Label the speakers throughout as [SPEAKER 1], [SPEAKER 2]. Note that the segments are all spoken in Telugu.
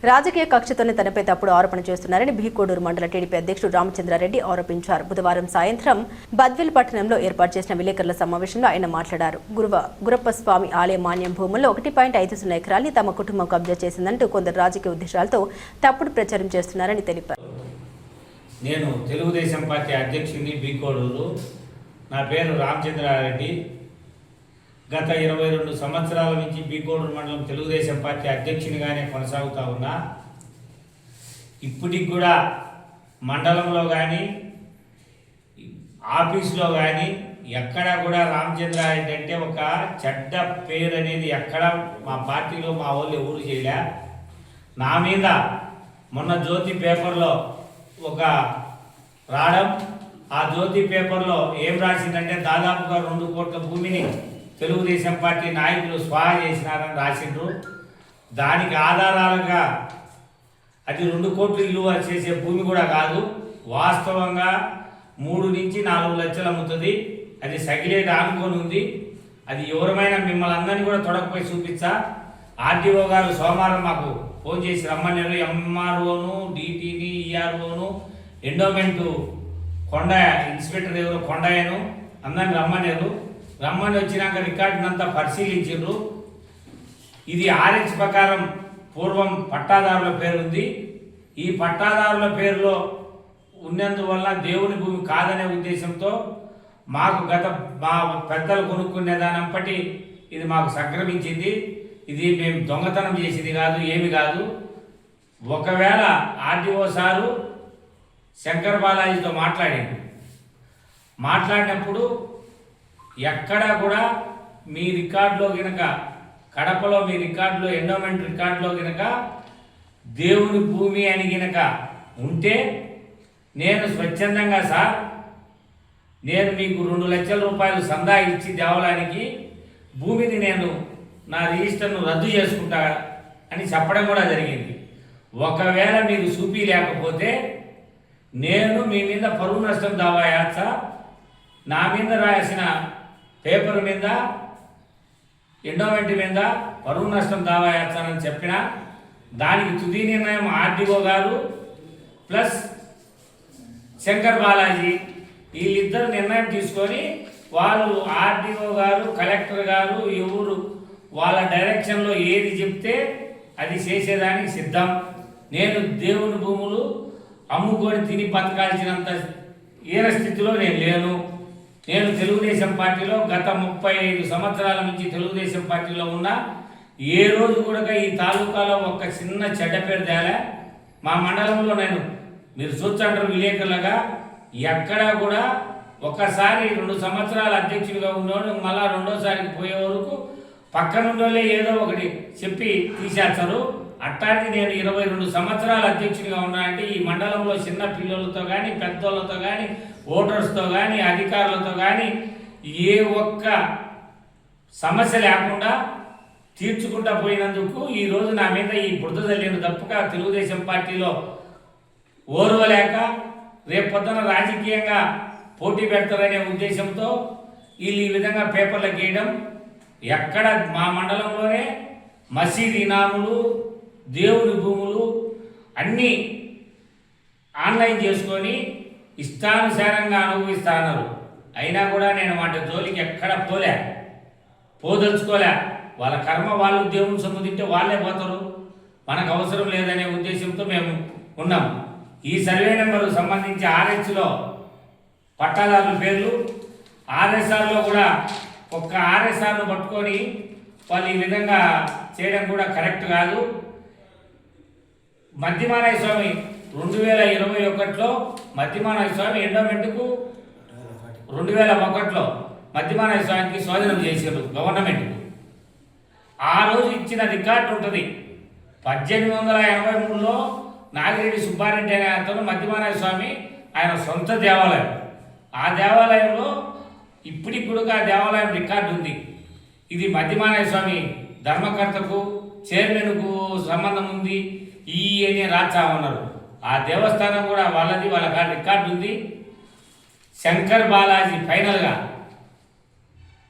[SPEAKER 1] రాజకీయ కక్షతోనే తనపై తప్పుడు ఆరోపణ చేస్తున్నారని భీకోడూరు మండల టీడీపీ అధ్యక్షుడు రామచంద్రారెడ్డి ఆరోపించారు. బుధవారం సాయంత్రం బద్వేల్ పట్టణంలో ఏర్పాటు చేసిన విలేకరుల సమావేశంలో ఆయన మాట్లాడారు. గురప్ప స్వామి ఆలయ మాన్యం భూముల్లో 1.50 ఎకరాల్ని తమ కుటుంబం కబ్జా చేసిందంటూ కొందరు రాజకీయ ఉద్దేశాలతో తప్పుడు ప్రచారం చేస్తున్నారని తెలిపారు.
[SPEAKER 2] నేను తెలుగుదేశం పార్టీ అధ్యక్షుడిని భీకోడూరు. నా పేరు రామచంద్రారెడ్డి. గత 22 సంవత్సరాల నుంచి భీకోడూరు మండలం తెలుగుదేశం పార్టీ అధ్యక్షునిగానే కొనసాగుతూ ఉన్నా. ఇప్పటికి కూడా మండలంలో కానీ ఆఫీసులో కానీ ఎక్కడా కూడా రామచంద్రారెడ్డి అంటే ఒక చెడ్డ పేరు అనేది ఎక్కడ మా పార్టీలో మా వాళ్ళు ఎవరు చేయలే. నా మీద మొన్న జ్యోతి పేపర్లో ఒక రావడం, ఆ జ్యోతి పేపర్లో ఏం రాసిందంటే దాదాపుగా 2 కోట్ల భూమిని తెలుగుదేశం పార్టీ నాయకులు స్వాహా చేసినారని రాసిండ్రు. దానికి ఆధారాలుగా అది 2 కోట్లు విలువ చేసే భూమి కూడా కాదు, వాస్తవంగా 3 నుంచి 4 లక్షలు అమ్ముతుంది. అది సగిలేట్ ఆనుకొని ఉంది. అది ఎవరమైనా మిమ్మల్ని అందరినీ కూడా తొడకపోయి చూపించా. ఆర్టీఓ గారు సోమవారం మాకు ఫోన్ చేసి రమ్మన్నారు. ఎంఆర్ఓను, డిటిని, ఈఆర్ఓను, ఎండోమెంటు కొండ ఇన్స్పెక్టర్ ఎవరు కొండయ్యను అందరిని రమ్మన్నారు. రమ్మని వచ్చినాక రికార్డునంతా పరిశీలించారు. ఇది ఆర్హెచ్ ప్రకారం పూర్వం పట్టాదారుల పేరు ఉంది. ఈ పట్టాదారుల పేరులో ఉన్నందువల్ల దేవుని భూమి కాదనే ఉద్దేశంతో మాకు మా పెద్దలు కొనుక్కునే దాన్ని బట్టి ఇది మాకు సంక్రమించింది. ఇది మేము దొంగతనం చేసింది కాదు, ఏమి కాదు. ఒకవేళ ఆర్టీఓ సారు శంకర్ బాలాజీతో మాట్లాడినప్పుడు ఎక్కడా కూడా మీ రికార్డులో గినక కడపలో మీ రికార్డులో ఎండోమెంట్ రికార్డులో గినక దేవుని భూమి అని గినక ఉంటే నేను స్వచ్ఛందంగా సార్ నేను మీకు 2 లక్షల రూపాయలు సందా ఇచ్చి దేవాలయానికి భూమిని నేను నా రిజిస్టర్ను రద్దు చేసుకుంటా అని చెప్పడం కూడా జరిగింది. ఒకవేళ మీకు చూపి లేకపోతే నేను మీ మీద పరువు నష్టం దావా చేస్తా. నా మీద రాసిన పేపర్ మీద ఎండోమెంట్ మీద పరువు నష్టం దావా చేస్తానని చెప్పిన దానికి తుది నిర్ణయం ఆర్డీఓ గారు ప్లస్ శంకర్ బాలాజీ వీళ్ళిద్దరు నిర్ణయం తీసుకొని వాళ్ళు ఆర్డీఓ గారు కలెక్టర్ గారు ఎవరు వాళ్ళ డైరెక్షన్లో ఏది చెప్తే అది చేసేదానికి సిద్ధం. నేను దేవుని భూములు అమ్ముకొని తిని బతకాల్సినంత ఈన స్థితిలో నేను లేను. నేను తెలుగుదేశం పార్టీలో గత 35 సంవత్సరాల నుంచి తెలుగుదేశం పార్టీలో ఉన్నా. ఏ రోజు కూడా ఈ తాలూకాలో ఒక చిన్న చెడ్డ పేరు తేలే. మా మండలంలో మీరు చూస్తుంటారు విలేకరులుగా ఎక్కడా కూడా ఒకసారి 2 సంవత్సరాల అధ్యక్షుడిగా ఉన్నోడు మళ్ళా రెండోసారికి పోయే వరకు పక్కనుండోళ్ళే ఏదో ఒకటి చెప్పి తీసేస్తారు. అట్టాంటి నేను 22 సంవత్సరాల అధ్యక్షుడిగా ఉన్నానంటే ఈ మండలంలో చిన్న పిల్లలతో కానీ పెద్దోళ్ళతో కానీ ఓటర్స్తో కానీ అధికారులతో కానీ ఏ ఒక్క సమస్య లేకుండా తీర్చుకుంటా పోయినందుకు ఈరోజు నా మీద ఈ బురద తల్లిన తప్పుగా తెలుగుదేశం పార్టీలో ఓర్వలేక రేపు పొద్దున రాజకీయంగా పోటీ పెడతారనే ఉద్దేశంతో వీళ్ళు ఈ విధంగా పేపర్లకు వేయడం. ఎక్కడ మా మండలంలోనే మసీద్ ఇనాములు దేవుని భూములు అన్నీ ఆన్లైన్ చేసుకొని ఇష్టానుసారంగా అనుభవిస్తున్నారు. అయినా కూడా నేను వాటి జోలికి ఎక్కడ పోదలుచుకోలే. వాళ్ళ కర్మ వాళ్ళు దేవుని సొమ్ము తింటే వాళ్ళే పోతారు, మనకు అవసరం లేదనే ఉద్దేశంతో మేము ఉన్నాం. ఈ సర్వే నెంబర్కు సంబంధించి ఆర్హెచ్లో పట్టాదారుల పేర్లు ఆర్ఎస్ఆర్లో కూడా ఒక్క ఆర్ఎస్ఆర్ను పట్టుకొని వాళ్ళు ఈ విధంగా చేయడం కూడా కరెక్ట్ కాదు. మద్దిమానయ్య స్వామి 2021లో మద్దిమానయ్య స్వామి ఎండోమెంట్కు 2001లో మద్దిమానయ్య స్వామికి స్వాధీనం చేశారు గవర్నమెంట్కు. ఆ రోజు ఇచ్చిన రికార్డు ఉంటుంది. 1883లో నాగిరెడ్డి సుబ్బారెడ్డి అనే అతను మద్దిమానయ్య స్వామి ఆయన సొంత దేవాలయం. ఆ దేవాలయంలో ఇప్పటికి కూడా ఆ దేవాలయం రికార్డు ఉంది. ఇది మద్దిమానయ్య స్వామి ధర్మకర్తకు చైర్మన్కు సంబంధం ఉంది ఈ అని రాచా ఉన్నారు. ఆ దేవస్థానం కూడా వాళ్ళది, వాళ్ళ రికార్డు ఉంది. శంకర్ బాలాజీ ఫైనల్గా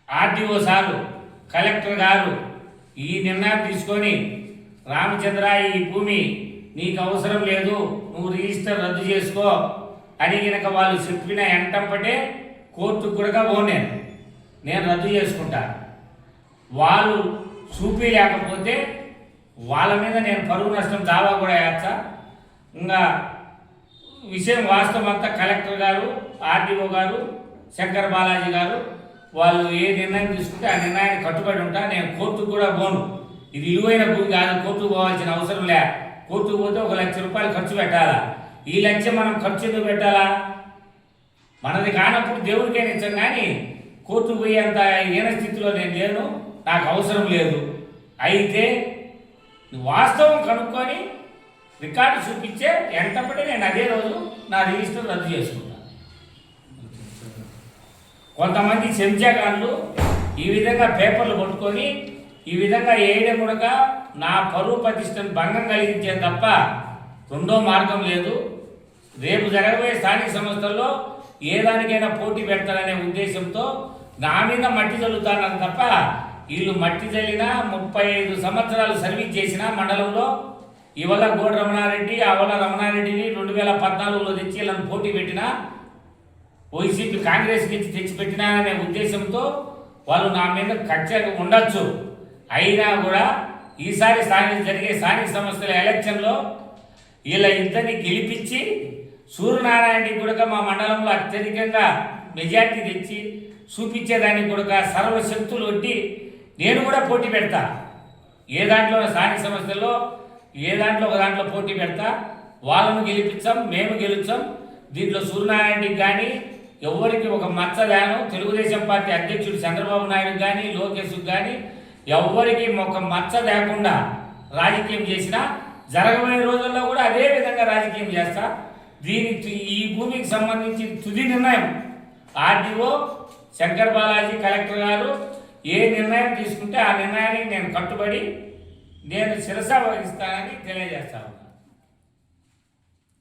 [SPEAKER 2] ఆర్టీఓ సారు కలెక్టర్ గారు ఈ నిర్ణయం తీసుకొని రామచంద్ర ఈ భూమి నీకు అవసరం లేదు, నువ్వు రిజిస్టర్ రద్దు చేసుకో అని కనుక వాళ్ళు చెప్పిన ఎంటంపటే కోర్టుకు కూడా నేను రద్దు చేసుకుంటా. వాళ్ళు చూపించలేకపోతే వాళ్ళ మీద నేను పరువు నష్టం దావా కూడా వేస్తా. ఇంకా విషయం వాస్తవం అంతా కలెక్టర్ గారు, ఆర్డీఓ గారు, శంకర్ బాలాజీ గారు వాళ్ళు ఏ నిర్ణయం తీసుకుంటే ఆ నిర్ణయాన్ని కట్టుబడి ఉంటా. నేను కోర్టుకు కూడా పోను. ఇది విలువైన భూమి కాదు, కోర్టుకు పోవాల్సిన అవసరం లే. కోర్టుకు పోతే 1 లక్ష రూపాయలు ఖర్చు పెట్టాలా. ఈ లక్ష మనం ఖర్చు ఎందుకు పెట్టాలా? మనది కానప్పుడు దేవుడికైనా ఇచ్చాం, కానీ కోర్టుకు పోయేంత హీన స్థితిలో నేను లేను, నాకు అవసరం లేదు. అయితే వాస్తవం కనుక్కొని రికార్డు చూపించే ఎంతపడి నేను అదే రోజు నా రిజిస్టర్ రద్దు చేసుకుంటాను. కొంతమంది చెంచాగాళ్ళు ఈ విధంగా పేపర్లు పట్టుకొని ఈ విధంగా వేయడం కూడా నా పరువు ప్రతిష్టను భంగం కలిగించే తప్ప రెండో మార్గం లేదు. రేపు జరగబోయే స్థానిక సంస్థల్లో ఏ దానికైనా పోటీ పెడతారనే ఉద్దేశంతో నా మీద మట్టి చల్లుతానని తప్ప, వీళ్ళు మట్టి చల్లినా 35 సంవత్సరాలు సర్వీస్ చేసిన మండలంలో ఇవాళ గోడ రమణారెడ్డి అవల రమణారెడ్డిని 2014లో తెచ్చి వీళ్ళని పోటీ పెట్టినా, వైసీపీ కాంగ్రెస్కి తెచ్చిపెట్టినా అనే ఉద్దేశంతో వాళ్ళు నా మీద కక్షగా ఉండొచ్చు. అయినా కూడా ఈసారి జరిగే స్థానిక సంస్థల ఎలక్షన్లో వీళ్ళ ఇద్దరిని గెలిపించి సూర్యనారాయణకి కూడా మా మండలంలో అత్యధికంగా మెజార్టీ తెచ్చి చూపించేదానికి కూడా సర్వశక్తులు ఒట్టి నేను కూడా పోటీ పెడతా. ఏ దాంట్లో స్థానిక సంస్థల్లో ఏ దాంట్లో ఒక దాంట్లో పోటీ పెడతా. వాళ్ళను గెలిపించాం, మేము గెలుచాం. దీంట్లో సూర్యనారాయణకి కానీ ఎవరికి ఒక మచ్చదాను తెలుగుదేశం పార్టీ అధ్యక్షుడు చంద్రబాబు నాయుడు కానీ లోకేష్కి కానీ ఎవరికి ఒక మచ్చ లేకుండా రాజకీయం చేసినా జరగబోయే రోజుల్లో కూడా అదే విధంగా రాజకీయం చేస్తా. ఈ భూమికి సంబంధించి తుది నిర్ణయం ఆర్డీఓ శంకర్ బాలాజీ కలెక్టర్ గారు ఏ నిర్ణయం తీసుకుంటే ఆ నిర్ణయానికి నేను కట్టుబడి నేను శిరస వహిస్తానని తెలియజేస్తాను.